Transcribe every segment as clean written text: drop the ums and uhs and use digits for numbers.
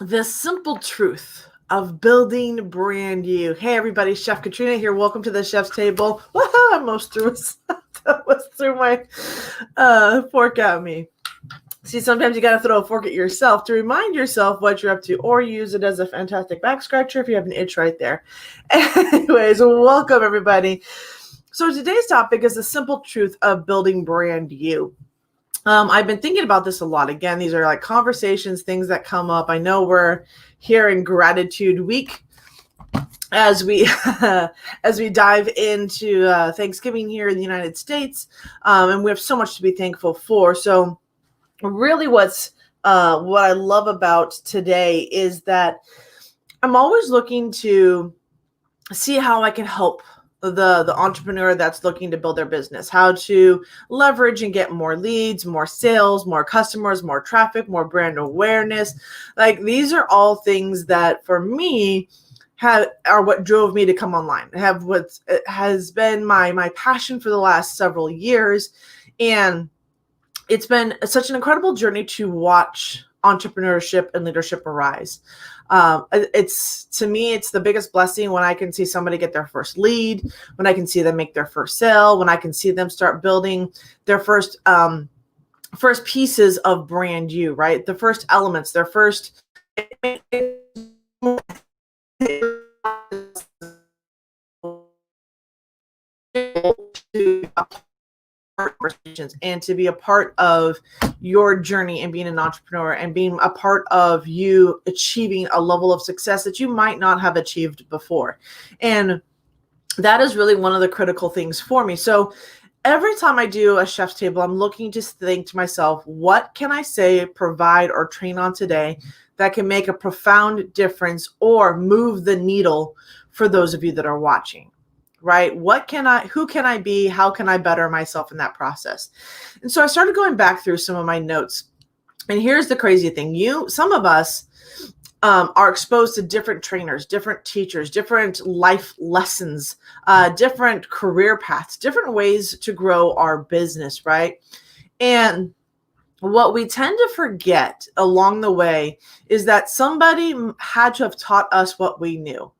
The simple truth of building brand you. Hey everybody, Chef Katrina here. Welcome to the Chef's Table. Wow, I almost threw my fork at me. See, sometimes you got to throw a fork at yourself to remind yourself what you're up to, or use it as a fantastic back scratcher if you have an itch right there. Anyways, welcome everybody. So today's topic is the simple truth of building brand you. I've been thinking about this a lot. Again, these are like conversations, things that come up. I know we're here in Gratitude Week as we as we dive into Thanksgiving here in the United States, and we have so much to be thankful for. So, really, what I love about today is that I'm always looking to see how I can help the entrepreneur that's looking to build their business, how to leverage and get more leads, more sales, more customers, more traffic, more brand awareness. Like, these are all things that for me are what drove me to come online. What has been my passion for the last several years. And it's been such an incredible journey to watch entrepreneurship and leadership arise. To me, it's the biggest blessing when I can see somebody get their first lead, when I can see them make their first sale, when I can see them start building their first pieces of brand you, right? The first elements, their first conversations and to be a part of your journey and being an entrepreneur and being a part of you achieving a level of success that you might not have achieved before. And that is really one of the critical things for me. So every time I do a Chef's Table, I'm looking to think to myself, what can I say, provide, or train on today that can make a profound difference or move the needle for those of you that are watching? Right? Who can I be? How can I better myself in that process? And so I started going back through some of my notes. And here's the crazy thing. Some of us are exposed to different trainers, different teachers, different life lessons, different career paths, different ways to grow our business, right? And what we tend to forget along the way is that somebody had to have taught us what we knew.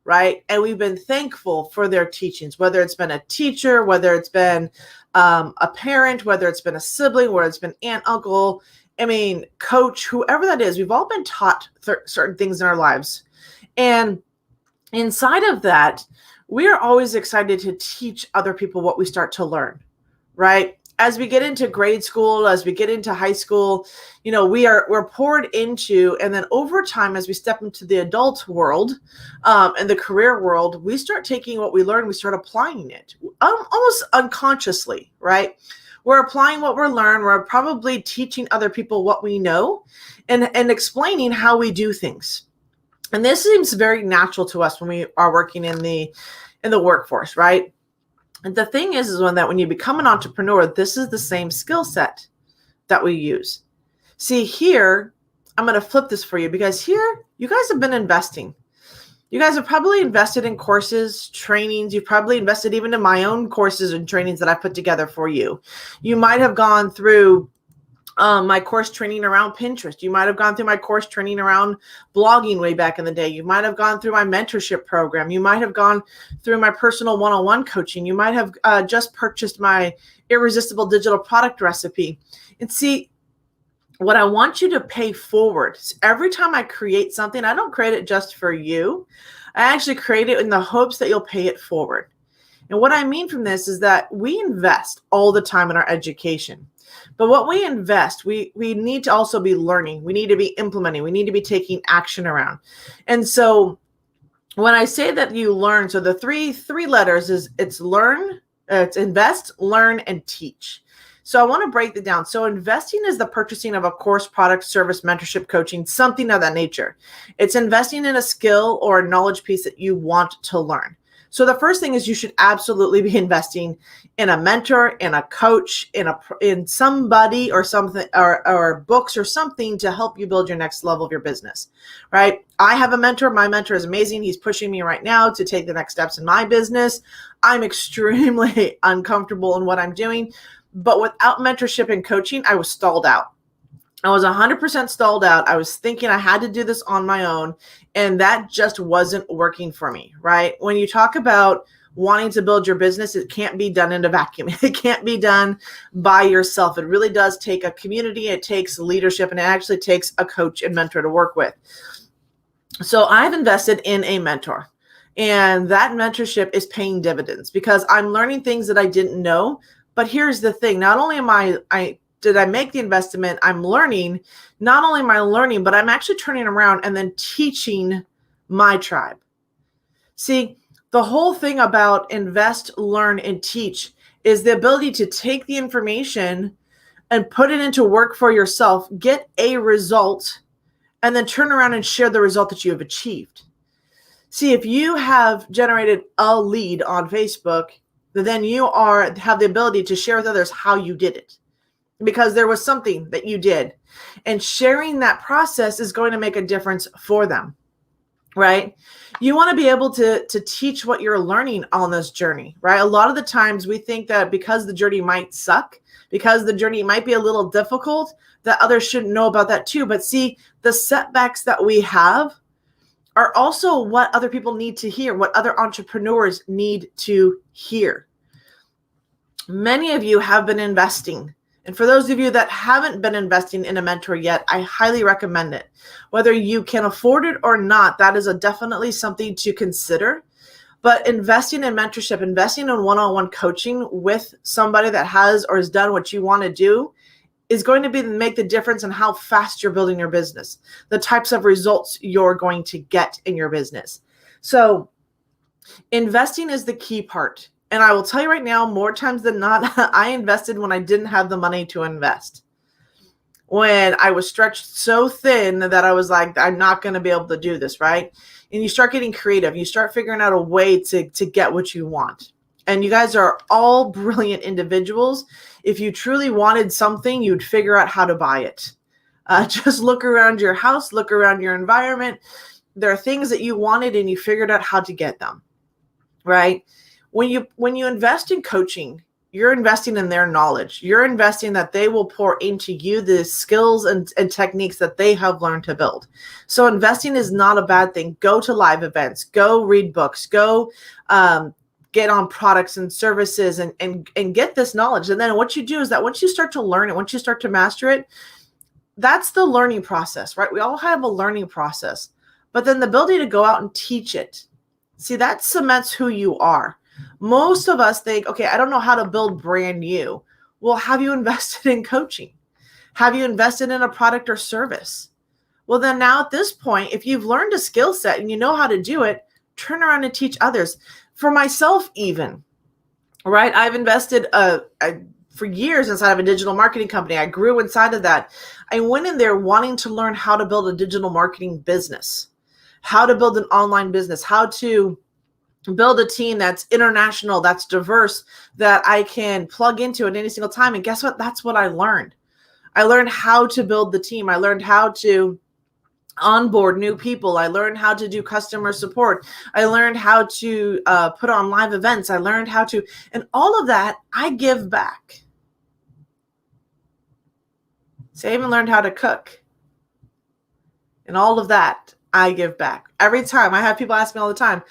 Right. And we've been thankful for their teachings, whether it's been a teacher, whether it's been a parent, whether it's been a sibling, whether it's been aunt, uncle, coach, whoever that is. We've all been taught certain things in our lives. And inside of that, we are always excited to teach other people what we start to learn. Right. As we get into grade school, as we get into high school, we're poured into, and then over time, as we step into the adult world and the career world, we start taking what we learn, we start applying it almost unconsciously, right? We're applying what we're learned. We're probably teaching other people what we know and explaining how we do things. And this seems very natural to us when we are working in the workforce, right? And the thing is when you become an entrepreneur, this is the same skill set that we use. See, here, I'm going to flip this for you because here, you guys have been investing. You guys have probably invested in courses, trainings. You've probably invested even in my own courses and trainings that I put together for you. You might have gone through my course training around Pinterest. You might have gone through my course training around blogging way back in the day. You might have gone through my mentorship program. You might have gone through my personal one-on-one coaching. You might have just purchased my irresistible digital product recipe. And see, what I want you to pay forward, every time I create something, I don't create it just for you. I actually create it in the hopes that you'll pay it forward. And what I mean from this is that we invest all the time in our education. But what we invest, we need to also be learning. We need to be implementing. We need to be taking action around. And so when I say that you learn, so the three letters is it's learn, it's invest, learn, and teach. So I want to break that down. So investing is the purchasing of a course, product, service, mentorship, coaching, something of that nature. It's investing in a skill or a knowledge piece that you want to learn. So the first thing is you should absolutely be investing in a mentor, in a coach, in somebody or something, or books or something to help you build your next level of your business, right? I have a mentor. My mentor is amazing. He's pushing me right now to take the next steps in my business. I'm extremely uncomfortable in what I'm doing, but without mentorship and coaching, I was stalled out. I was 100% stalled out. I was thinking I had to do this on my own, and that just wasn't working for me, right? When you talk about wanting to build your business, it can't be done in a vacuum. It can't be done by yourself. It really does take a community. It takes leadership, and it actually takes a coach and mentor to work with. So I've invested in a mentor, and that mentorship is paying dividends because I'm learning things that I didn't know. But here's the thing. Not only did I make the investment, I'm learning. Not only am I learning, but I'm actually turning around and then teaching my tribe. See, the whole thing about invest, learn, and teach is the ability to take the information and put it into work for yourself, get a result, and then turn around and share the result that you have achieved. See, if you have generated a lead on Facebook, then you have the ability to share with others how you did it, because there was something that you did. And sharing that process is going to make a difference for them, right? You want to be able to teach what you're learning on this journey, right? A lot of the times we think that because the journey might suck, because the journey might be a little difficult, that others shouldn't know about that too. But see, the setbacks that we have are also what other people need to hear, what other entrepreneurs need to hear. Many of you have been investing. And for those of you that haven't been investing in a mentor yet, I highly recommend it. Whether you can afford it or not, that is definitely something to consider. But investing in mentorship, investing in one-on-one coaching with somebody that has or has done what you want to do is going to make the difference in how fast you're building your business, the types of results you're going to get in your business. So investing is the key part. And I will tell you right now, more times than not, I invested when I didn't have the money to invest. When I was stretched so thin that I was like, I'm not going to be able to do this, right? And you start getting creative. You start figuring out a way to get what you want. And you guys are all brilliant individuals. If you truly wanted something, you'd figure out how to buy it. Just look around your house, look around your environment. There are things that you wanted and you figured out how to get them, right? When you invest in coaching, you're investing in their knowledge. You're investing that they will pour into you the skills and techniques that they have learned to build. So investing is not a bad thing. Go to live events, go read books, go get on products and services and get this knowledge. And then what you do is that once you start to learn it, once you start to master it, that's the learning process, right? We all have a learning process, but then the ability to go out and teach it. See, that cements who you are. Most of us think, okay, I don't know how to build brand new. Well, have you invested in coaching? Have you invested in a product or service? Well, then now at this point, if you've learned a skill set and you know how to do it, turn around and teach others. For myself even, right? I've invested for years inside of a digital marketing company. I grew inside of that. I went in there wanting to learn how to build a digital marketing business, how to build an online business, how to build a team that's international, that's diverse, that I can plug into at any single time. And guess what? That's what I learned. I learned how to build the team. I learned how to onboard new people. I learned how to do customer support. I learned how to put on live events. I learned how to, and all of that I give back. So I even learned how to cook. And all of that I give back. Every time I have people ask me all the time,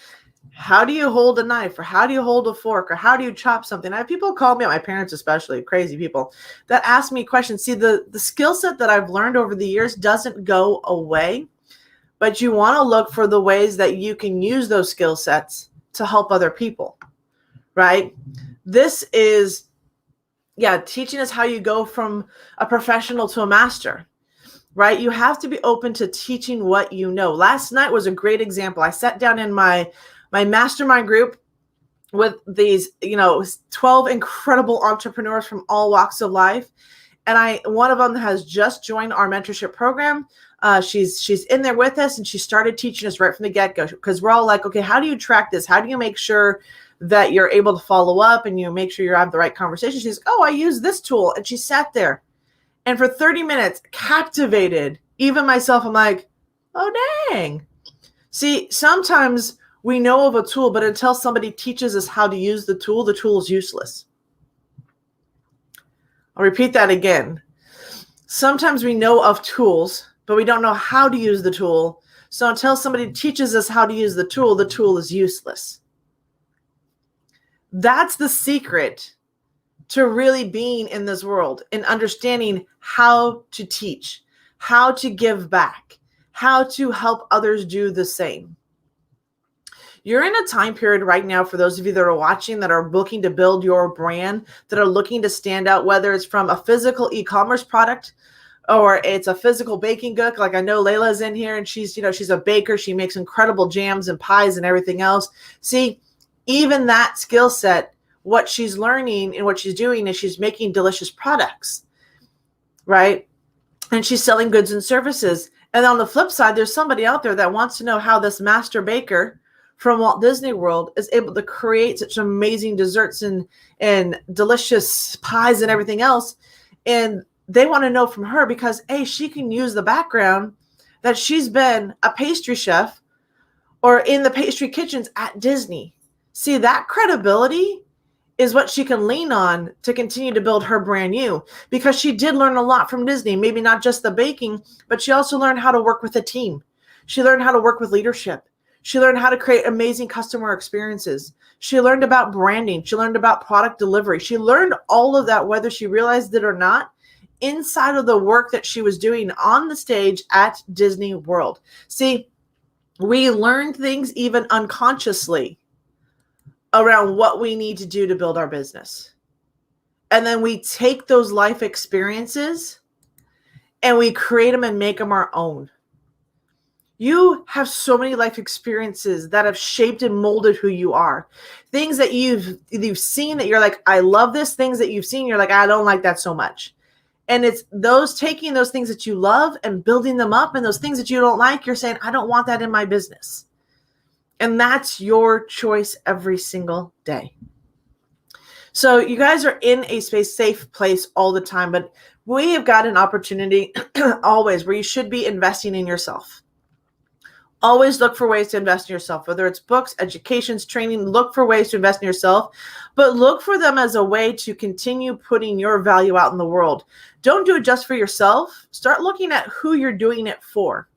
how do you hold a knife, or how do you hold a fork, or how do you chop something? I have people call me, my parents especially, crazy people, that ask me questions. See, the skill set that I've learned over the years doesn't go away, but you want to look for the ways that you can use those skill sets to help other people, right? This is, teaching us how you go from a professional to a master, right? You have to be open to teaching what you know. Last night was a great example. I sat down in my mastermind group with these, 12 incredible entrepreneurs from all walks of life. And one of them has just joined our mentorship program. She's in there with us, and she started teaching us right from the get-go, because we're all like, okay, how do you track this? How do you make sure that you're able to follow up and you make sure you have the right conversation? She's, I use this tool. And she sat there and for 30 minutes captivated even myself. I'm like, oh, dang. See, sometimes we know of a tool, but until somebody teaches us how to use the tool is useless. I'll repeat that again. Sometimes we know of tools, but we don't know how to use the tool. So until somebody teaches us how to use the tool is useless. That's the secret to really being in this world and understanding how to teach, how to give back, how to help others do the same. You're in a time period right now, for those of you that are watching, that are looking to build your brand, that are looking to stand out, whether it's from a physical e-commerce product or it's a physical baking book. Like I know Layla's in here and she's a baker. She makes incredible jams and pies and everything else. See, even that skill set, what she's learning and what she's doing is she's making delicious products, right? And she's selling goods and services. And on the flip side, there's somebody out there that wants to know how this master baker from Walt Disney World is able to create such amazing desserts and delicious pies and everything else. And they want to know from her because, A, she can use the background that she's been a pastry chef or in the pastry kitchens at Disney. See, that credibility is what she can lean on to continue to build her brand new, because she did learn a lot from Disney, maybe not just the baking, but she also learned how to work with a team. She learned how to work with leadership. She learned how to create amazing customer experiences. She learned about branding. She learned about product delivery. She learned all of that, whether she realized it or not, inside of the work that she was doing on the stage at Disney World. See, we learn things even unconsciously around what we need to do to build our business. And then we take those life experiences and we create them and make them our own. You have so many life experiences that have shaped and molded who you are. Things that you've seen that you're like, I love this. Things that you've seen, you're like, I don't like that so much. And it's taking those things that you love and building them up, and those things that you don't like, you're saying, I don't want that in my business. And that's your choice every single day. So you guys are in a safe place all the time, but we have got an opportunity always where you should be investing in yourself. Always look for ways to invest in yourself, whether it's books, educations, training. Look for ways to invest in yourself, but look for them as a way to continue putting your value out in the world. Don't do it just for yourself. Start looking at who you're doing it for.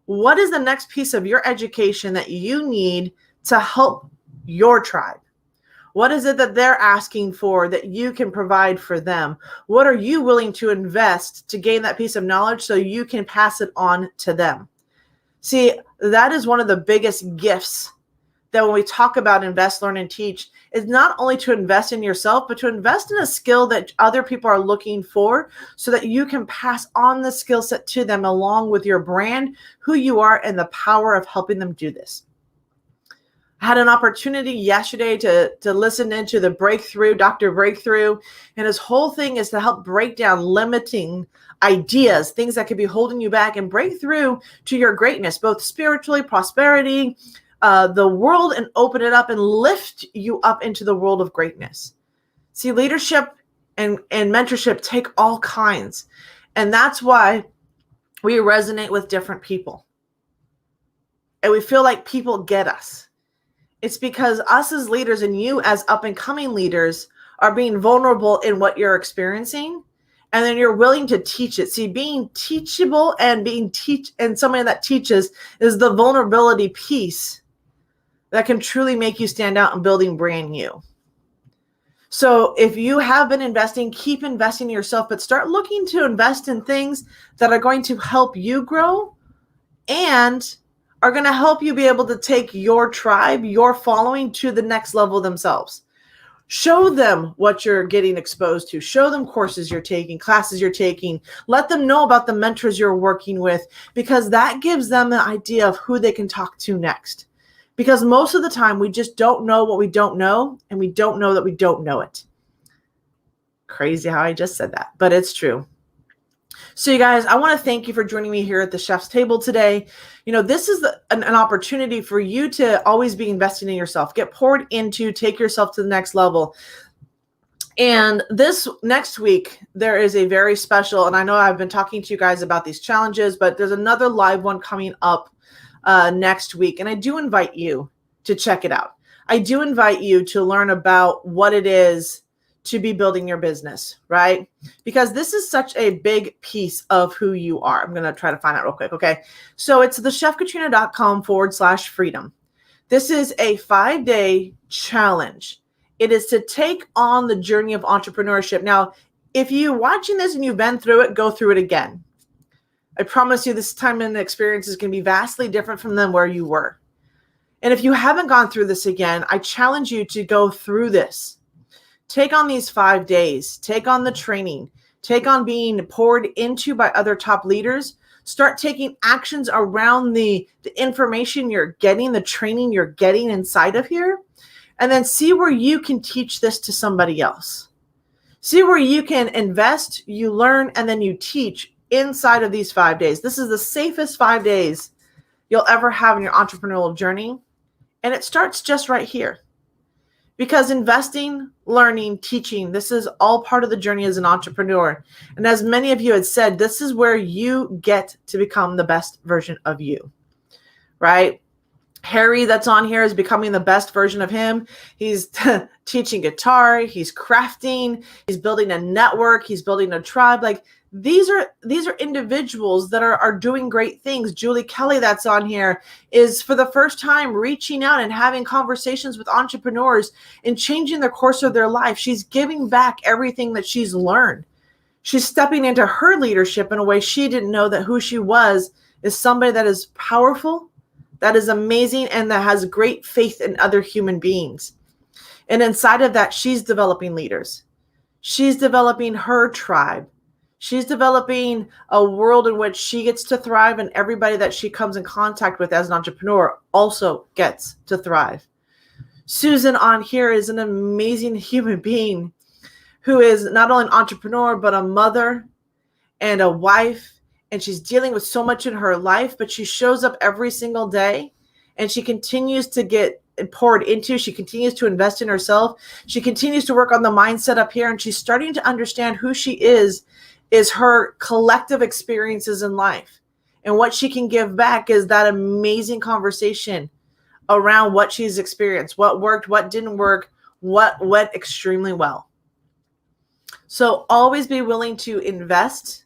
What is the next piece of your education that you need to help your tribe? What is it that they're asking for that you can provide for them? What are you willing to invest to gain that piece of knowledge so you can pass it on to them? See, that is one of the biggest gifts that when we talk about invest, learn, and teach, is not only to invest in yourself, but to invest in a skill that other people are looking for so that you can pass on the skill set to them along with your brand, who you are, and the power of helping them do this. I had an opportunity yesterday to listen into the Breakthrough, Dr. Breakthrough, and his whole thing is to help break down limiting ideas, things that could be holding you back, and break through to your greatness, both spiritually, prosperity, the world, and open it up and lift you up into the world of greatness. See, leadership and mentorship take all kinds. And that's why we resonate with different people. And we feel like people get us. It's because us as leaders and you as up and coming leaders are being vulnerable in what you're experiencing. And then you're willing to teach it. See, being teachable and and somebody that teaches is the vulnerability piece that can truly make you stand out and building brand new. So if you have been investing, keep investing in yourself, but start looking to invest in things that are going to help you grow and are going to help you be able to take your tribe, your following to the next level themselves. Show them what you're getting exposed to. Show them courses you're taking, classes you're taking. Let them know about the mentors you're working with, because that gives them an idea of who they can talk to next. Because most of the time we just don't know what we don't know, and we don't know that we don't know it. Crazy how I just said that, but it's true. So you guys, I want to thank you for joining me here at the Chef's Table today. You know, this is an opportunity for you to always be investing in yourself, get poured into, take yourself to the next level. And this next week, there is a very special, and I know I've been talking to you guys about these challenges, but there's another live one coming up next week. And I do invite you to check it out. I do invite you to learn about what it is to be building your business, right? Because this is such a big piece of who you are. I'm going to try to find out real quick. Okay. So it's thechefkatrina.com/freedom. This is a 5-day challenge. It is to take on the journey of entrepreneurship. Now, if you're watching this and you've been through it, go through it again. I promise you this time and experience is going to be vastly different from than where you were. And if you haven't gone through this again, I challenge you to go through this. Take on these 5 days, take on the training, take on being poured into by other top leaders, start taking actions around the information you're getting, the training you're getting inside of here, and then see where you can teach this to somebody else. See where you can invest, you learn, and then you teach inside of these 5 days. This is the safest 5 days you'll ever have in your entrepreneurial journey. And it starts just right here. Because investing, learning, teaching, this is all part of the journey as an entrepreneur. And as many of you had said, this is where you get to become the best version of you, right? Harry that's on here is becoming the best version of him. He's teaching guitar, he's crafting, he's building a network, he's building a tribe. Like these are individuals that are doing great things. Julie Kelly that's on here is for the first time reaching out and having conversations with entrepreneurs and changing the course of their life. She's giving back everything that she's learned. She's stepping into her leadership in a way she didn't know that who she was is somebody that is powerful, that is amazing, and that has great faith in other human beings. And inside of that, she's developing leaders. She's developing her tribe. She's developing a world in which she gets to thrive, and everybody that she comes in contact with as an entrepreneur also gets to thrive. Susan on here is an amazing human being who is not only an entrepreneur, but a mother and a wife. And she's dealing with so much in her life, but she shows up every single day and she continues to get poured into. She continues to invest in herself. She continues to work on the mindset up here. And she's starting to understand who she is her collective experiences in life. And what she can give back is that amazing conversation around what she's experienced, what worked, what didn't work, what went extremely well. So always be willing to invest,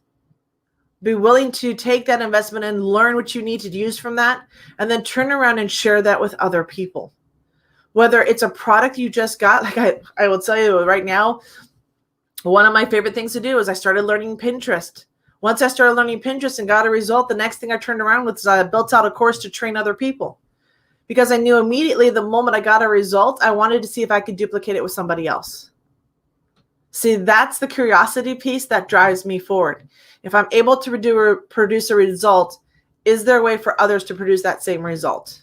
be willing to take that investment and learn what you need to use from that, and then turn around and share that with other people. Whether it's a product you just got, like I will tell you right now, one of my favorite things to do is I started learning Pinterest. Once I started learning Pinterest and got a result, the next thing I turned around with is I built out a course to train other people. Because I knew immediately the moment I got a result, I wanted to see if I could duplicate it with somebody else. See, that's the curiosity piece that drives me forward. If I'm able to produce a result, is there a way for others to produce that same result?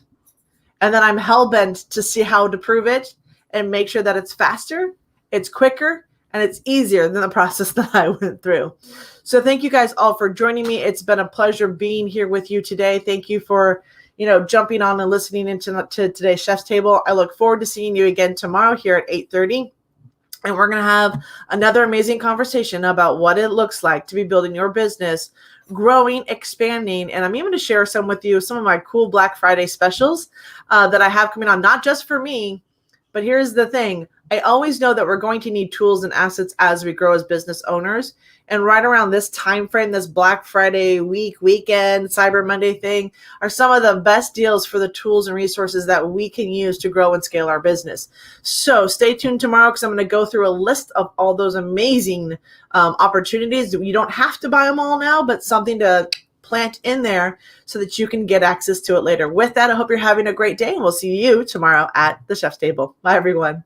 And then I'm hell-bent to see how to prove it and make sure that it's faster, it's quicker, and it's easier than the process that I went through. So thank you guys all for joining me. It's been a pleasure being here with you today. Thank you for jumping on and listening into today's Chef's Table. I look forward to seeing you again tomorrow here at 8:30. And we're going to have another amazing conversation about what it looks like to be building your business, growing, expanding. And I'm even going to share some with you, some of my cool Black Friday specials that I have coming on, not just for me, but here's the thing. I always know that we're going to need tools and assets as we grow as business owners. And right around this time frame, this Black Friday weekend, Cyber Monday thing, are some of the best deals for the tools and resources that we can use to grow and scale our business. So stay tuned tomorrow because I'm going to go through a list of all those amazing opportunities. You don't have to buy them all now, but something to plant in there so that you can get access to it later. With that, I hope you're having a great day, and we'll see you tomorrow at the Chef's Table. Bye, everyone.